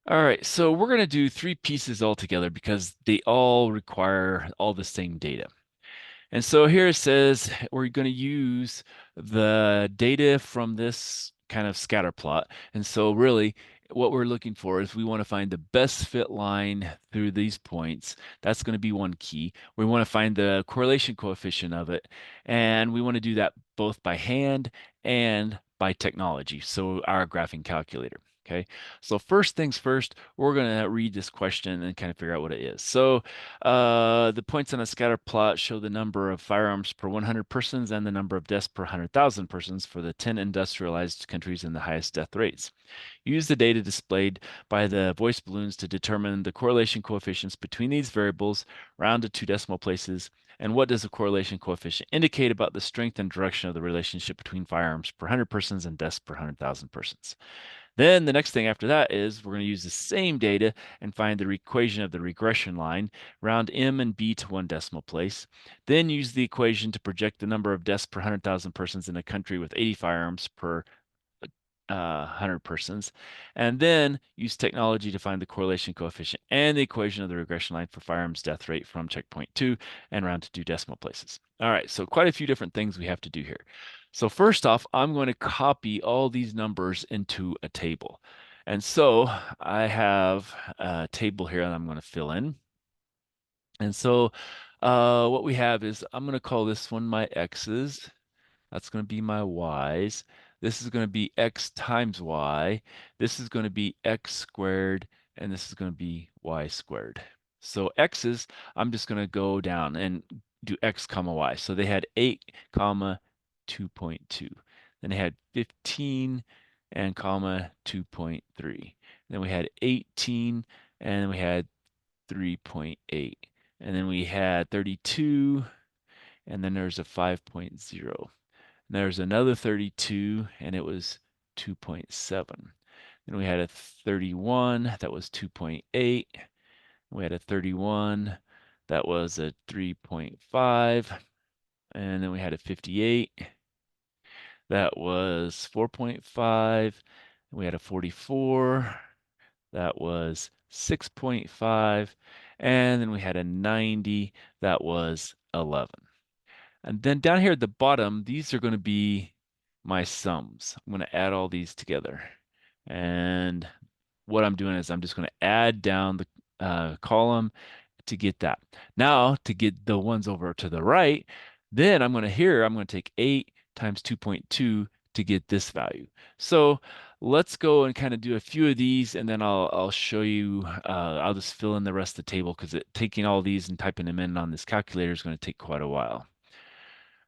All right, so we're going to do three pieces all together because they all require all the same data. And so here it says we're going to use the data from this kind of scatter plot. And so really what we're looking for is we want to find the best fit line through these points. That's going to be one key. We want to find the correlation coefficient of it. And we want to do that both by hand and by technology. So our graphing calculator. Okay, so first things first, we're going to read this question and kind of figure out what it is. So the points on a scatter plot show the number of firearms per 100 persons and the number of deaths per 100,000 persons for the 10 industrialized countries in the highest death rates. Use the data displayed by the voice balloons to determine the correlation coefficients between these variables, round to 2 decimal places. And what does the correlation coefficient indicate about the strength and direction of the relationship between firearms per 100 persons and deaths per 100,000 persons? Then the next thing after that is we're going to use the same data and find the equation of the regression line, round m and b to 1 decimal place. Then use the equation to project the number of deaths per 100,000 persons in a country with 80 firearms per 100 persons. And then use technology to find the correlation coefficient and the equation of the regression line for firearms death rate from checkpoint 2 and round to 2 decimal places. All right, so quite a few different things we have to do here. So first off, I'm going to copy all these numbers into a table. And so I have a table here that I'm going to fill in. And so what we have is I'm going to call this one my x's. That's going to be my y's. This is going to be x times y. This is going to be x squared, and this is going to be y squared. So x's, I'm just going to go down and do x comma y. So they had 8 comma 2.2. Then they had 15 and comma 2.3. Then we had 18, and then we had 3.8. And then we had 32, and then there's a 5.0. There's another 32, and it was 2.7. Then we had a 31, that was 2.8. We had a 31, that was a 3.5. And then we had a 58, that was 4.5. We had a 44, that was 6.5. And then we had a 90, that was 11. And then down here at the bottom, these are going to be my sums. I'm going to add all these together. And what I'm doing is I'm just going to add down the column to get that. Now, to get the ones over to the right, then I'm going to take 8 times 2.2 to get this value. So let's go and kind of do a few of these, and then I'll show you, I'll just fill in the rest of the table because taking all these and typing them in on this calculator is going to take quite a while.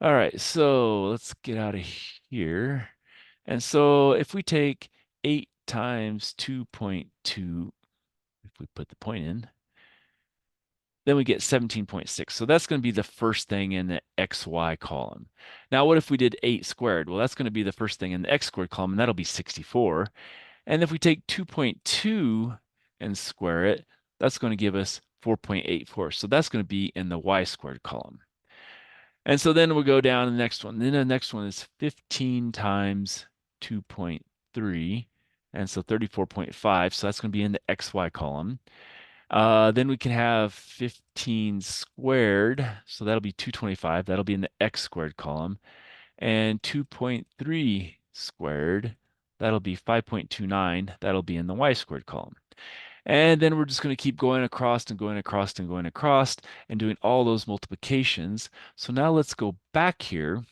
All right, so let's get out of here. And so if we take 8 times 2.2, if we put the point in, then we get 17.6. So that's going to be the first thing in the XY column. Now, what if we did 8 squared? Well, that's going to be the first thing in the X squared column, and that'll be 64. And if we take 2.2 and square it, that's going to give us 4.84. So that's going to be in the Y squared column. And so then we'll go down to the next one. Then the next one is 15 times 2.3. And so 34.5. So that's going to be in the XY column. Then we can have 15 squared. So that'll be 225. That'll be in the X squared column. And 2.3 squared, that'll be 5.29. That'll be in the Y squared column. And then we're just going to keep going across and going across and going across and doing all those multiplications. So now let's go back here.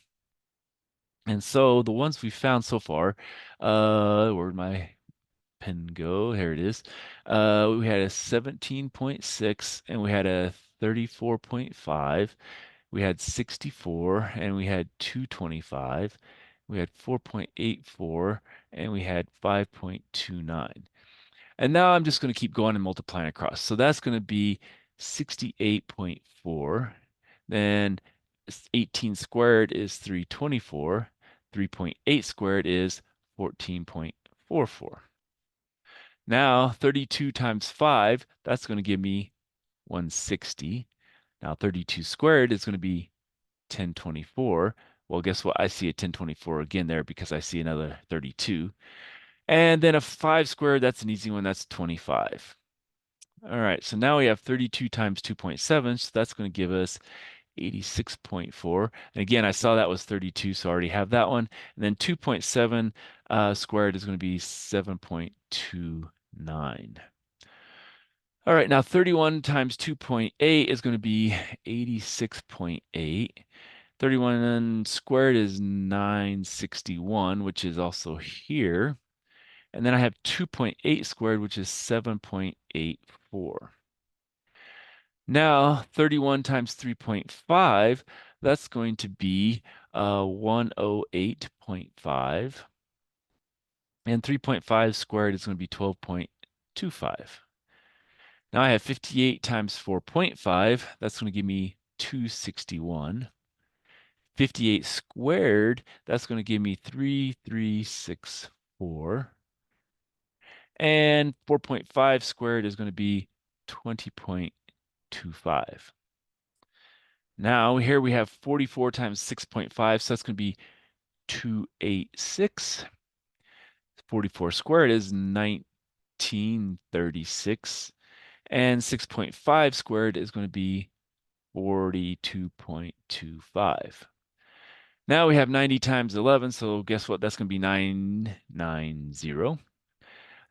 And so the ones we found so far, where'd my pen go? Here it is. We had a 17.6 and we had a 34.5. We had 64 and we had 225. We had 4.84 and we had 5.29. And now I'm just going to keep going and multiplying across. So that's going to be 68.4. Then 18 squared is 324. 3.8 squared is 14.44. Now 32 times 5, that's going to give me 160. Now 32 squared is going to be 1024. Well, guess what? I see a 1024 again there because I see another 32. And then a 5 squared, that's an easy one. That's 25. All right, so now we have 32 times 2.7, so that's going to give us 86.4. And again, I saw that was 32, so I already have that one. And then 2.7 squared is going to be 7.29. All right, now 31 times 2.8 is going to be 86.8. 31 squared is 961, which is also here. And then I have 2.8 squared, which is 7.84. Now, 31 times 3.5, that's going to be 108.5. And 3.5 squared is going to be 12.25. Now I have 58 times 4.5. That's going to give me 261. 58 squared, that's going to give me 3364. And 4.5 squared is going to be 20.25. Now here we have 44 times 6.5, so that's going to be 286. 44 squared is 1936. And 6.5 squared is going to be 42.25. Now we have 90 times 11, so guess what? That's going to be 990.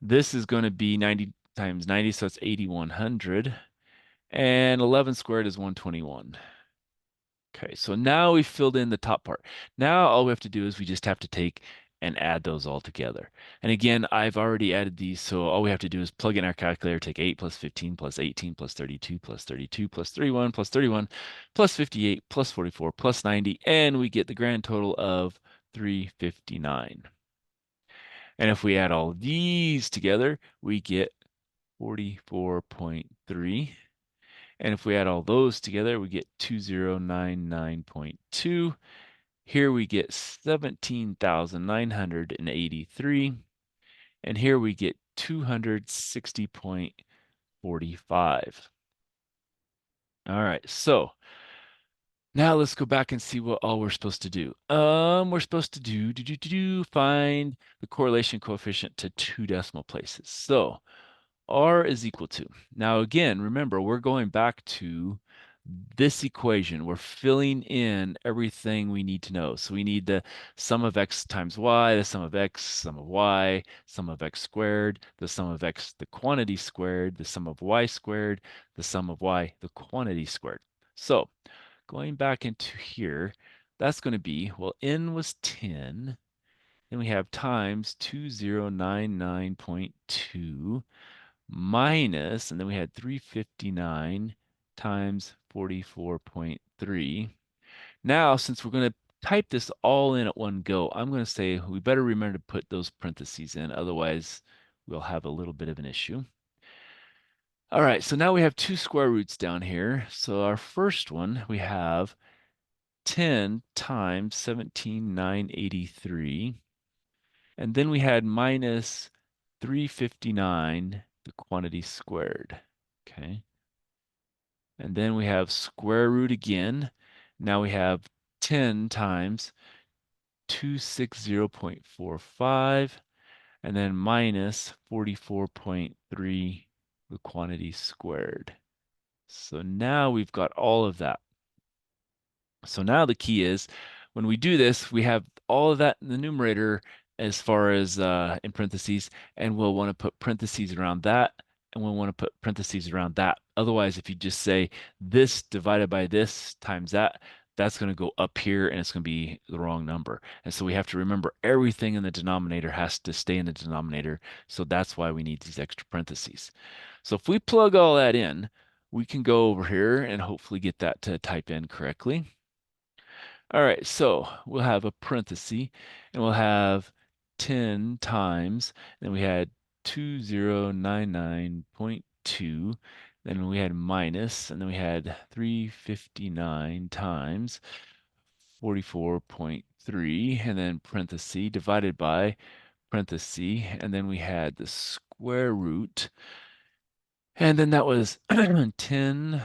This is going to be 90 times 90, so it's 8100. And 11 squared is 121. Okay, so now we filled in the top part. Now all we have to do is we just have to take and add those all together. And again, I've already added these, so all we have to do is plug in our calculator, take 8 plus 15 plus 18 plus 32 plus 32 plus 31 plus 31 plus 58 plus 44 plus 90, and we get the grand total of 359. And if we add all these together, we get 44.3. And if we add all those together, we get 2099.2. Here we get 17,983. And here we get 260.45. All right, so now let's go back and see what all we're supposed to do. We're supposed to find the correlation coefficient to 2 decimal places. So R is equal to. Now again, remember, we're going back to this equation. We're filling in everything we need to know. So we need the sum of x times y, the sum of x, sum of y, sum of x squared, the sum of x, the quantity squared, the sum of y squared, the sum of y, the quantity squared. So going back into here, that's going to be, well, n was 10. Then we have times 2099.2 minus, and then we had 359 times 44.3. Now, since we're going to type this all in at one go, I'm going to say we better remember to put those parentheses in, otherwise we'll have a little bit of an issue. All right, so now we have 2 square roots down here. So our first one, we have 10 times 17,983. And then we had minus 359, the quantity squared. Okay. And then we have square root again. Now we have 10 times 260.45, and then minus 44.3, the quantity squared. So now we've got all of that. So now the key is when we do this, we have all of that in the numerator as far as in parentheses, and we'll want to put parentheses around that, and we'll want to put parentheses around that. Otherwise, if you just say this divided by this times that, that's going to go up here and it's going to be the wrong number. And so we have to remember everything in the denominator has to stay in the denominator. So that's why we need these extra parentheses. So if we plug all that in, we can go over here and hopefully get that to type in correctly. All right, so we'll have a parenthesis and we'll have 10 times, then we had 2099.2, then we had minus, and then we had 359 times 44.3, and then parenthesis divided by parenthesis, and then we had the square root, and then that was 10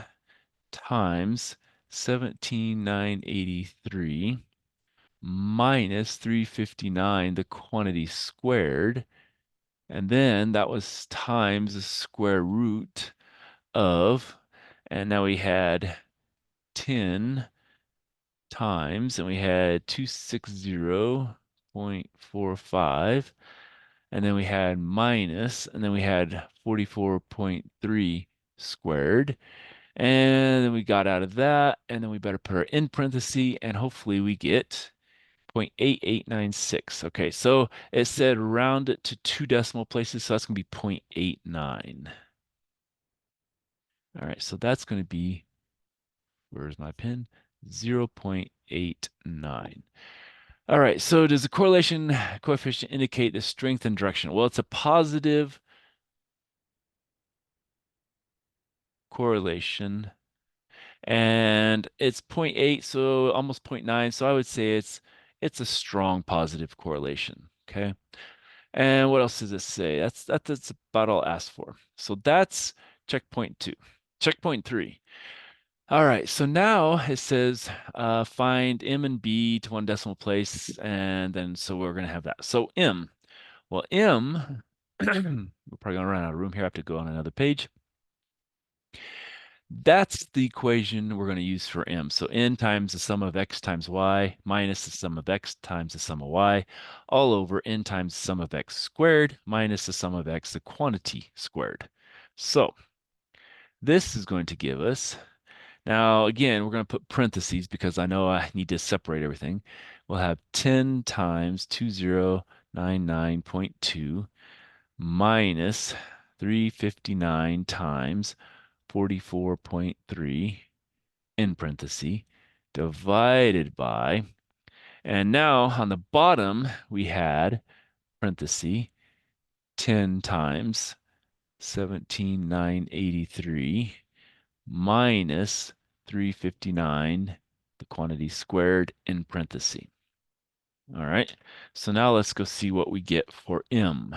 times 17,983 minus 359, the quantity squared. And then that was times the square root of, and now we had 10 times, and we had 260.45, and then we had minus, and then we had 44.3 squared. And then we got out of that, and then we better put our in parenthesis, and hopefully we get 0.8896. Okay, so it said round it to 2 decimal places, so that's going to be 0.89. All right, so that's going to be, where's my pen? 0.89. All right, so does the correlation coefficient indicate the strength and direction? Well, it's a positive correlation, and it's 0.8, so almost 0.9. So I would say it's a strong positive correlation. Okay. And what else does it say? That's about all I asked for. So that's checkpoint 2. Checkpoint 3. All right, so now it says find M and B to 1 decimal place, and then so we're going to have that. So M, well, M, we're probably going to run out of room here. I have to go on another page. That's the equation we're going to use for M. So N times the sum of X times Y minus the sum of X times the sum of Y, all over N times the sum of X squared minus the sum of X, the quantity squared. So this is going to give us, now again, we're going to put parentheses because I know I need to separate everything. We'll have 10 times 2099.2 minus 359 times 44.3 in parenthesis divided by, and now on the bottom we had parenthesis 10 times 17,983 minus 359, the quantity squared in parenthesis. All right, so now let's go see what we get for M.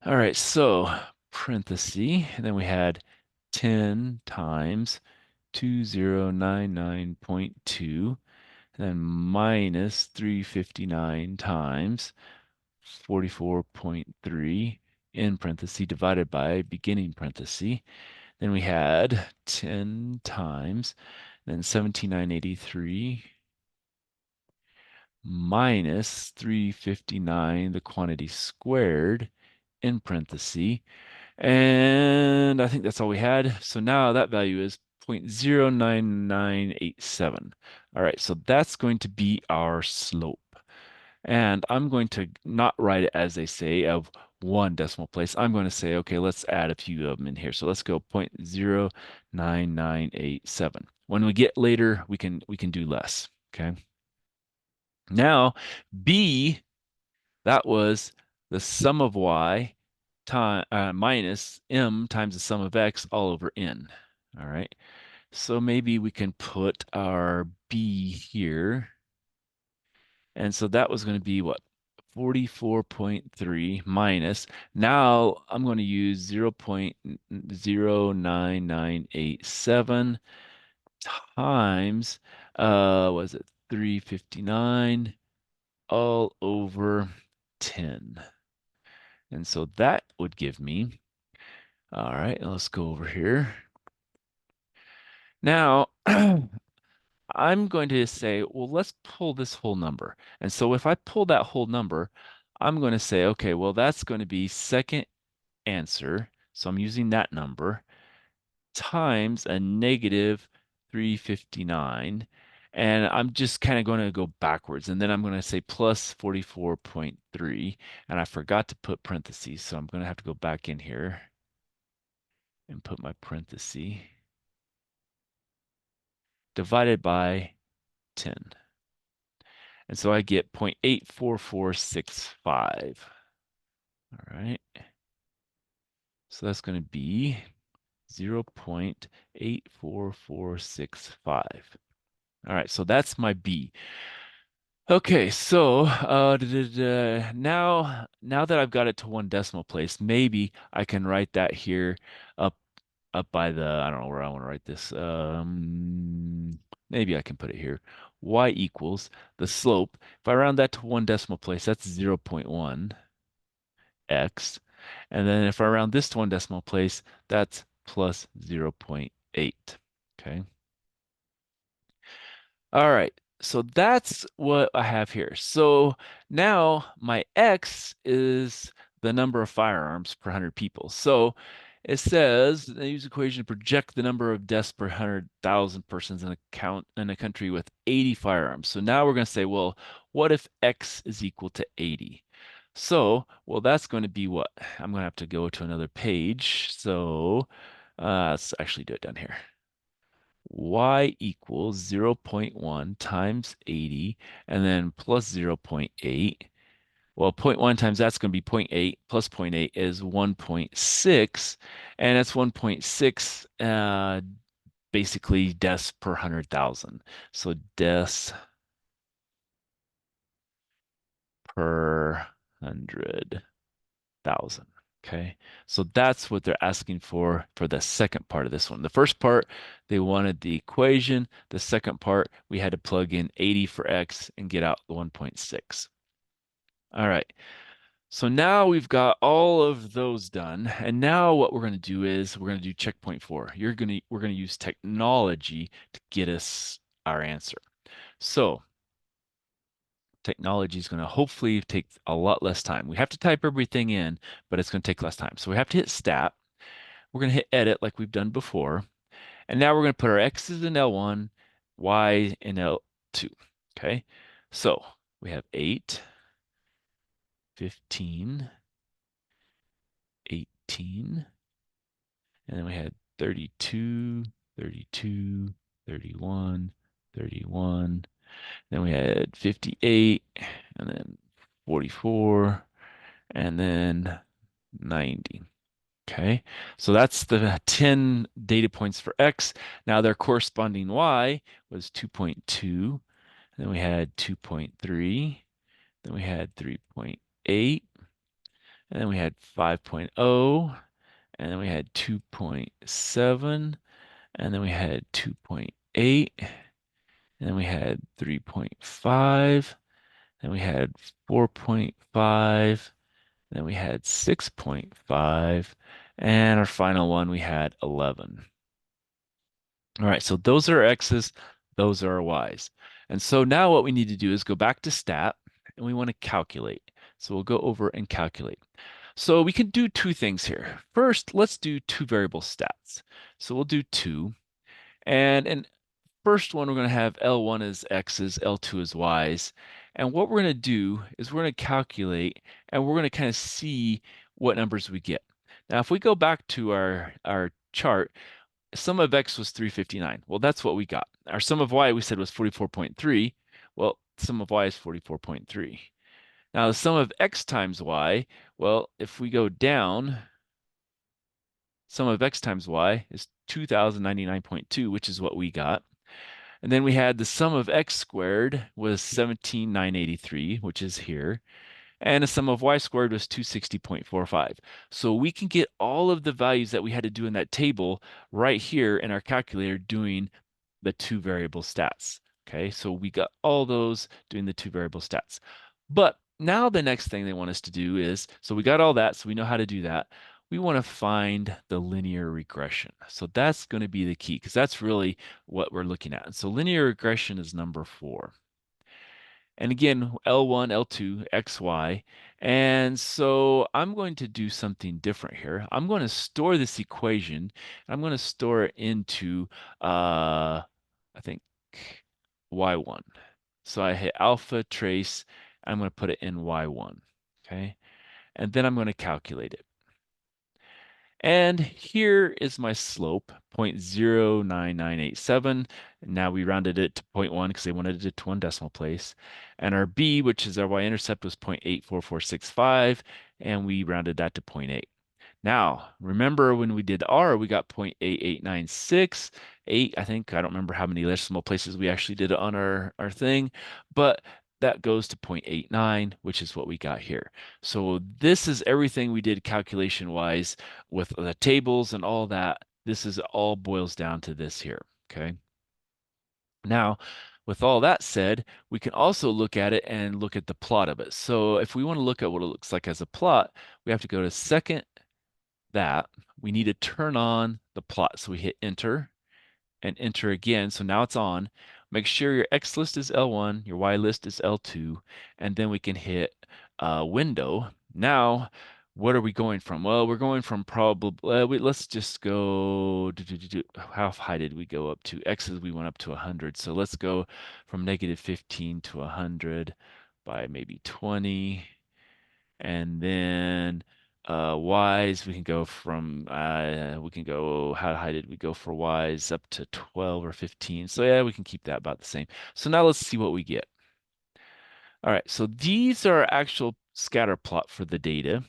All right, so parenthesis, and then we had 10 times 2099.2, and then minus 359 times 44.3 in parenthesis divided by beginning parenthesis. Then we had 10 times, then 17,983 minus 359, the quantity squared in parenthesis. And I think that's all we had. So now that value is 0.09987. All right, so that's going to be our slope. And I'm going to not write it as they say of 1 decimal place. I'm going to say, okay, let's add a few of them in here. So let's go 0.09987. When we get later, we can do less. Okay. Now, B, that was the sum of y time minus m times the sum of x all over n. All right. So maybe we can put our B here. And so that was going to be what? 44.3 minus. Now I'm going to use 0.09987 times, was it 359 all over 10. And so that would give me, all right, let's go over here. Now, I'm going to say, well, let's pull this whole number. And so if I pull that whole number, I'm going to say, okay, well, that's going to be second answer. So I'm using that number times a negative 359. And I'm just kind of going to go backwards. And then I'm going to say plus 44.3. And I forgot to put parentheses. So I'm going to have to go back in here and put my parenthesis divided by 10. And so I get 0.84465. All right. So that's going to be 0.84465. All right, so that's my B. Okay, so now that I've got it to 1 decimal place, maybe I can write that here up by the, I don't know where I want to write this. Maybe I can put it here. y equals the slope. If I round that to 1 decimal place, that's 0.1 x. And then if I round this to 1 decimal place, that's plus 0.8. Okay. All right. So that's what I have here. So now my x is the number of firearms per 100 people. So it says they use equation to project the number of deaths per 100,000 persons in a country with 80 firearms. So now we're going to say, well, what if x is equal to 80? So, well, that's going to be what? I'm going to have to go to another page. So let's actually do it down here. Y equals 0.1 times 80, and then plus 0.8. Well, 0.1 times that's going to be 0.8 plus 0.8 is 1.6, and that's 1.6 basically deaths per 100,000. So deaths per 100,000. Okay, so that's what they're asking for the second part of this one. The first part, they wanted the equation. The second part, we had to plug in 80 for x and get out the 1.6. All right, so now we've got all of those done. And now what we're going to do is we're going to do checkpoint 4. We're going to use technology to get us our answer. So technology is going to hopefully take a lot less time. We have to type everything in, but it's going to take less time. So we have to hit stat. We're going to hit edit like we've done before. And now we're going to put our x's in L1, y in L2. Okay. So we have 8, 15, 18, and then we had 32, 32, 31, 31. Then we had 58, and then 44, and then 90. Okay, so that's the 10 data points for X. Now their corresponding Y was 2.2. Then we had 2.3. Then we had 3.8. And then we had 5.0. And then we had 2.7. And then we had 2.8. And then we had 3.5. Then we had 4.5. Then we had 6.5. And our final one, we had 11. All right, so those are our X's, those are our Y's. And so now what we need to do is go back to stat, and we want to calculate. So we'll go over and calculate. So we can do two things here. First, let's do two variable stats. So we'll do 2. And first one, we're going to have L1 as X's, L2 as Y's. And what we're going to do is we're going to calculate, and we're going to kind of see what numbers we get. Now, if we go back to our chart, sum of X was 359. Well, that's what we got. Our sum of Y we said was 44.3. Well, sum of Y is 44.3. Now, the sum of X times Y, well, if we go down, sum of X times Y is 2099.2, which is what we got. And then we had the sum of X squared was 17,983, which is here. And the sum of Y squared was 260.45. So we can get all of the values that we had to do in that table right here in our calculator doing the two variable stats. Okay, so we got all those doing the two variable stats. But now the next thing they want us to do is, so we got all that, so we know how to do that. We want to find the linear regression. So that's going to be the key because that's really what we're looking at. And so linear regression is number 4. And again, L1, L2, X, Y. And so I'm going to do something different here. I'm going to store this equation. I'm going to store it into, I think, Y1. So I hit alpha trace. I'm going to put it in Y1. Okay. And then I'm going to calculate it. And here is my slope, 0.09987. Now we rounded it to 0.1 because they wanted it to 1 decimal place. And our B, which is our y-intercept, was 0.84465, and we rounded that to 0.8. Now, remember when we did R, we got 0.8896, 8, I think. I don't remember how many decimal places we actually did on our thing, but that goes to 0.89, which is what we got here. So this is everything we did calculation-wise with the tables and all that. This is all boils down to this here, okay? Now, With all that said, we can also look at it and look at the plot of it. So if we want to look at what it looks like as a plot, we have to go to second that. We need to turn on the plot. So we hit enter and enter again. So now it's on. Make sure your X list is L1, your Y list is L2, and then we can hit window. Now, what are we going from? Well, we're going from probably, let's just go, how high did we go up to? X's, we went up to 100. So let's go from -15 to 100 by maybe 20. And then Y's, we can go from, how high did we go for Y's? Up to 12 or 15. So yeah, we can keep that about the same. So now let's see what we get. All right, so these are actual scatter plot for the data.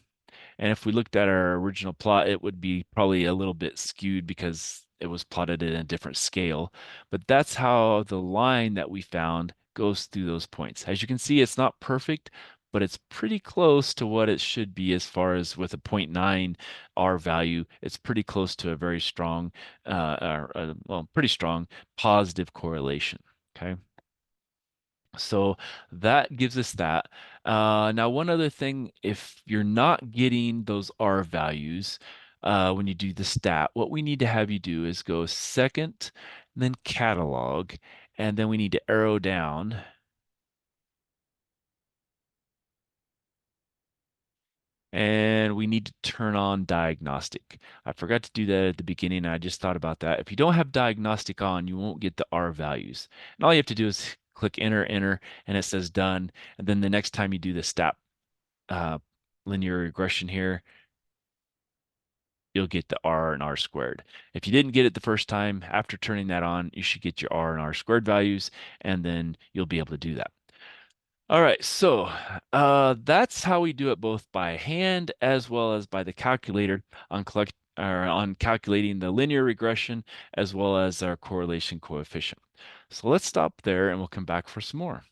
And if we looked at our original plot, it would be probably a little bit skewed because it was plotted at a different scale. But that's how the line that we found goes through those points. As you can see, it's not perfect, but it's pretty close to what it should be as far as with a 0.9 R value. It's pretty close to a very strong, well, pretty strong positive correlation. Okay. So that gives us that. Now, one other thing, if you're not getting those R values when you do the stat, what we need to have you do is go second, then catalog, and then we need to arrow down. And we need to turn on diagnostic. I forgot to do that at the beginning. I just thought about that. If you don't have diagnostic on, you won't get the R values. And all you have to do is click enter, enter, and it says done. And then the next time you do the stat uh, linear regression here, you'll get the R and R squared. If you didn't get it the first time, after turning that on, you should get your R and R squared values, and then you'll be able to do that. All right, so that's how we do it both by hand as well as by the calculator on calculating the linear regression as well as our correlation coefficient. So let's stop there and we'll come back for some more.